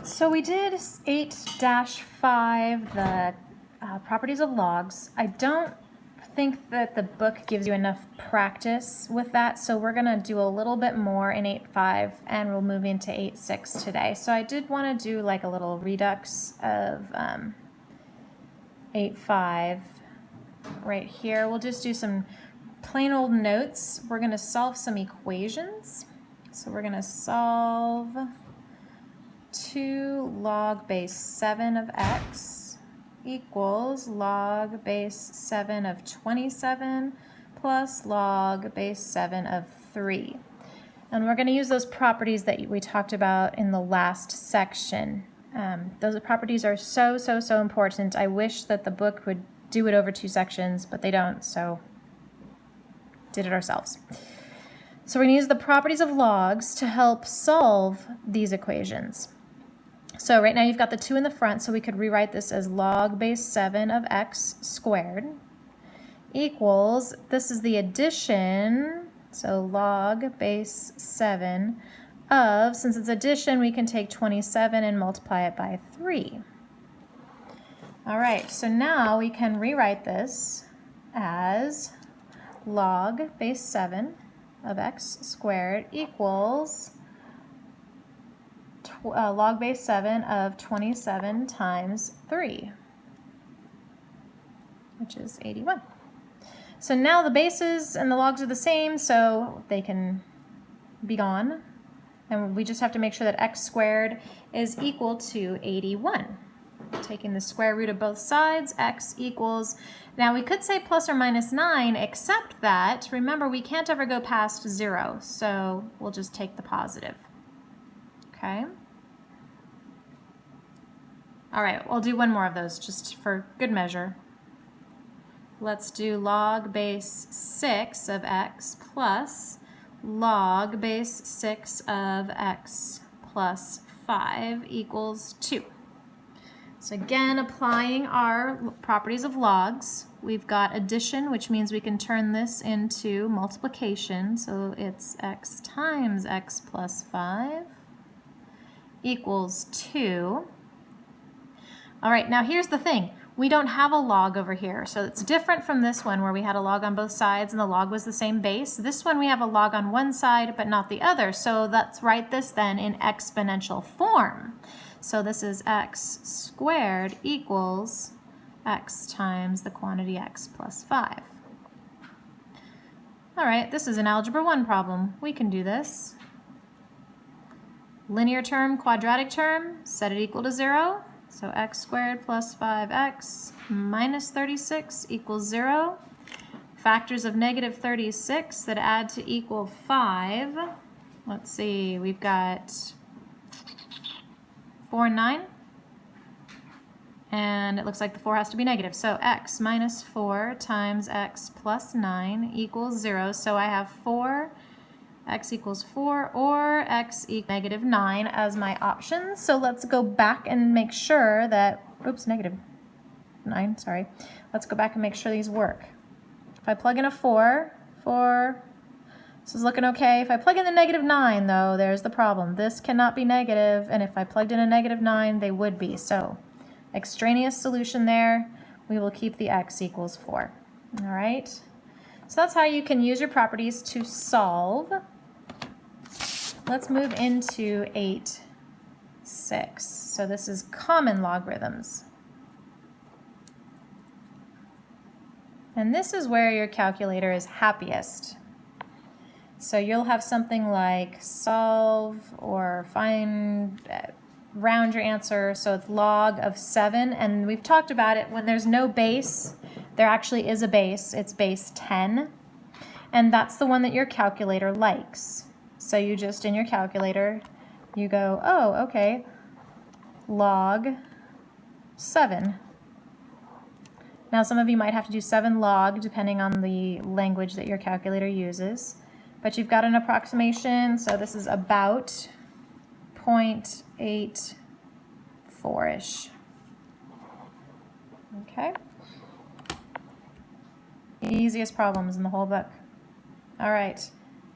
So we did 8-5, the properties of logs. I don't think that the book gives you enough practice with that, so we're going to do a little bit more in 8-5, and we'll move into 8-6 today. So I did want to do like a little redux of 8-5 right here. We'll just do some plain old notes. We're going to solve some equations. So we're going to solve 2 log base 7 of x equals log base 7 of 27 plus log base 7 of 3. And we're going to use those properties that we talked about in the last section. Those properties are so important. I wish that the book would do it over 2 sections, but they don't, so did it ourselves. So we're going to use the properties of logs to help solve these equations. So right now you've got the 2 in the front, so we could rewrite this as log base 7 of x squared equals, this is the addition, so log base 7 of, since it's addition, we can take 27 and multiply it by 3. All right, so now we can rewrite this as log base 7 of x squared equals log base 7 of 27 times 3, which is 81. So now the bases and the logs are the same, so they can be gone. And we just have to make sure that x squared is equal to 81. Taking the square root of both sides, x equals, now we could say plus or minus 9, except that, remember, we can't ever go past 0, so we'll just take the positive. Okay? All right, we'll do one more of those just for good measure. Let's do log base 6 of x plus log base 6 of x plus 5 equals 2. So again, applying our properties of logs, we've got addition, which means we can turn this into multiplication. So it's x times x plus 5 equals 2. All right, now here's the thing. We don't have a log over here, so it's different from this one where we had a log on both sides and the log was the same base. This one we have a log on one side but not the other, so let's write this then in exponential form. So this is x squared equals x times the quantity x plus 5. All right, this is an algebra 1 problem. We can do this. Linear term, quadratic term, set it equal to 0. So x squared plus 5x minus 36 equals 0. Factors of negative 36 that add to equal 5. Let's see, we've got 4 and 9. And it looks like the 4 has to be negative. So x minus 4 times x plus 9 equals 0. So I have 4, x equals 4, or x equals negative 9 as my options. So let's go back and make sure that, oops, negative 9, sorry. Let's go back and make sure these work. If I plug in a 4, this is looking okay. If I plug in the negative 9, though, there's the problem. This cannot be negative, and if I plugged in a negative 9, they would be. So extraneous solution there, we will keep the x equals 4. All right? So that's how you can use your properties to solve. Let's move into 8-6. So this is common logarithms. And this is where your calculator is happiest. So you'll have something like solve or find, round your answer. So it's log of 7. And we've talked about it. When there's no base, there actually is a base. It's base 10. And that's the one that your calculator likes. So you just, in your calculator, you go, oh, okay, log 7. Now some of you might have to do 7 log depending on the language that your calculator uses. But you've got an approximation, so this is about 0.84-ish. Okay? Easiest problems in the whole book. All right,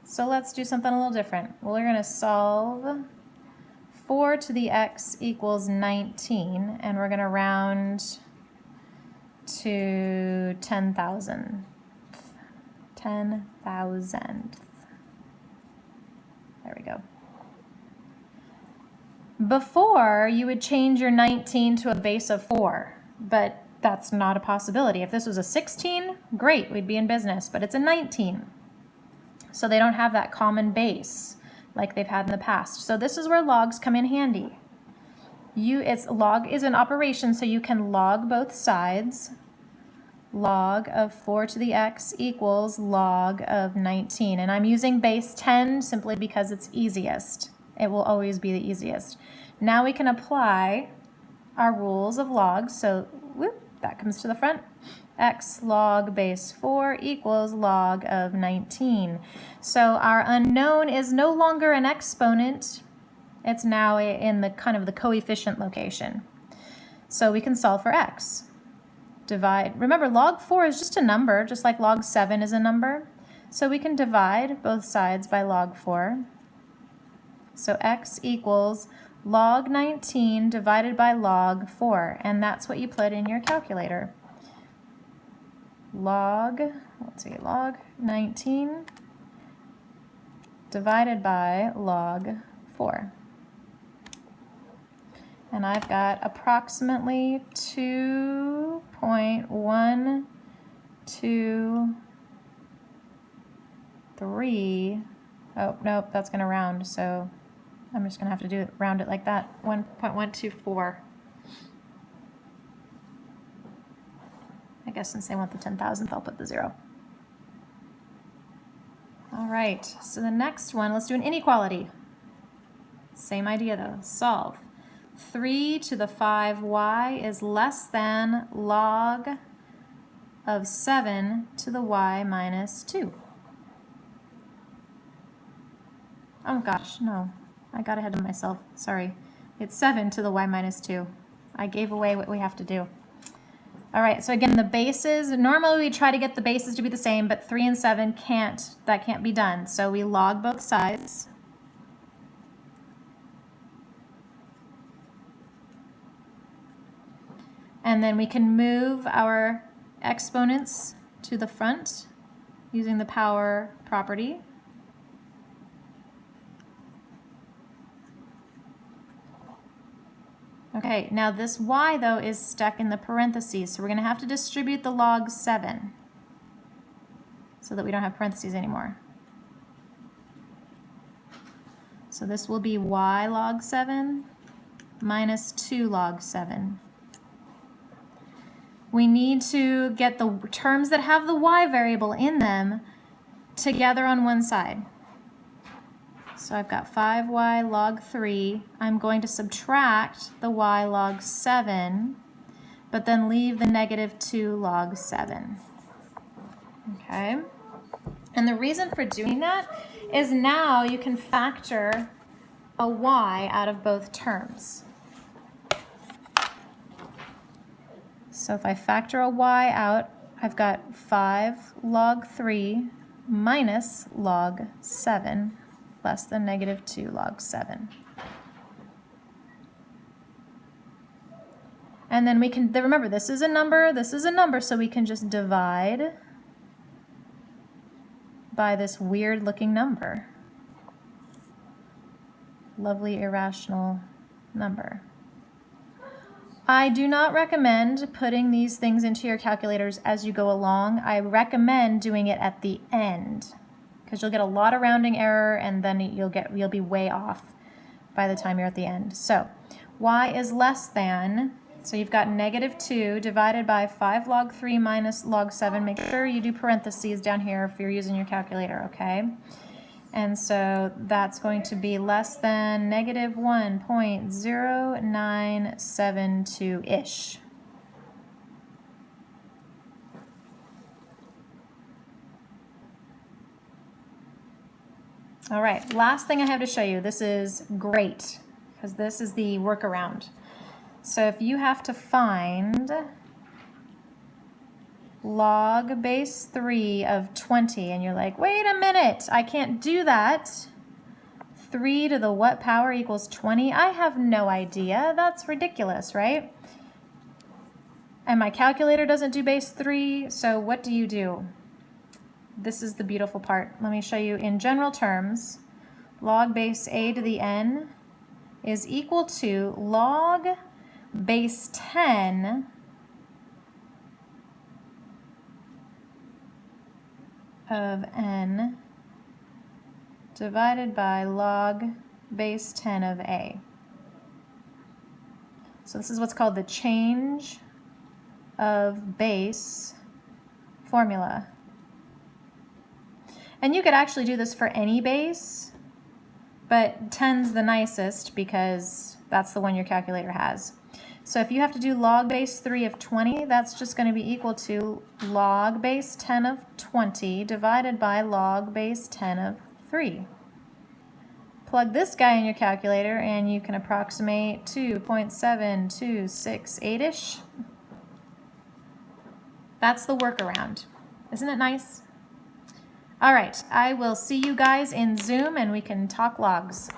so let's do something a little different. We're going to solve 4 to the x equals 19, and we're going to round to 10,000. 10,000. There we go. Before, you would change your 19 to a base of 4, but that's not a possibility. If this was a 16, great, we'd be in business, but it's a 19. So they don't have that common base like they've had in the past. So this is where logs come in handy. Log is an operation, so you can log both sides. Log of 4 to the x equals log of 19. And I'm using base 10 simply because it's easiest. It will always be the easiest. Now we can apply our rules of logs. So whoop, that comes to the front. X log base 4 equals log of 19. So our unknown is no longer an exponent. It's now in the kind of the coefficient location. So we can solve for x. Divide. Remember, log 4 is just a number, just like log 7 is a number. So we can divide both sides by log 4. So x equals log 19 divided by log 4. And that's what you put in your calculator. Log 19 divided by log 4. And I've got approximately 2.123. Oh, nope, that's going to round, so I'm just going to have to round it like that. 1.124. I guess since they want the 10,000th, I'll put the 0. All right, so the next one, let's do an inequality. Same idea though, solve. 3 to the 5y is less than log of 7 to the y minus 2. Oh gosh, no, I got ahead of myself, sorry. It's 7 to the y minus 2. I gave away what we have to do. All right, so again, the bases, normally we try to get the bases to be the same, but 3 and 7 can't be done. So we log both sides. And then we can move our exponents to the front using the power property. Okay, now this y though is stuck in the parentheses, so we're going to have to distribute the log 7 so that we don't have parentheses anymore. So this will be y log 7 minus 2 log 7. We need to get the terms that have the y variable in them together on one side. So I've got 5y log 3. I'm going to subtract the y log 7, but then leave the negative 2 log 7. Okay? And the reason for doing that is now you can factor a y out of both terms. So if I factor a y out, I've got 5 log 3 minus log 7 less than negative 2 log 7. And then we can, remember this is a number, so we can just divide by this weird looking number. Lovely irrational number. I do not recommend putting these things into your calculators as you go along. I recommend doing it at the end, because you'll get a lot of rounding error and then you'll be way off by the time you're at the end. So y is less than, so you've got negative 2 divided by 5 log 3 minus log 7. Make sure you do parentheses down here if you're using your calculator, okay? And so that's going to be less than negative 1.0972-ish. All right, last thing I have to show you. This is great because this is the workaround. So if you have to find log base 3 of 20 and you're like, wait a minute, I can't do that. 3 to the what power equals 20? I have no idea. That's ridiculous, right? And my calculator doesn't do base 3, so what do you do? This is the beautiful part. Let me show you in general terms. Log base a to the n is equal to log base 10 of n divided by log base 10 of a. So this is what's called the change of base formula. And you could actually do this for any base, but 10's the nicest because that's the one your calculator has. So if you have to do log base 3 of 20, that's just going to be equal to log base 10 of 20 divided by log base 10 of 3. Plug this guy in your calculator and you can approximate 2.7268-ish. That's the workaround. Isn't it nice? All right, I will see you guys in Zoom and we can talk logs.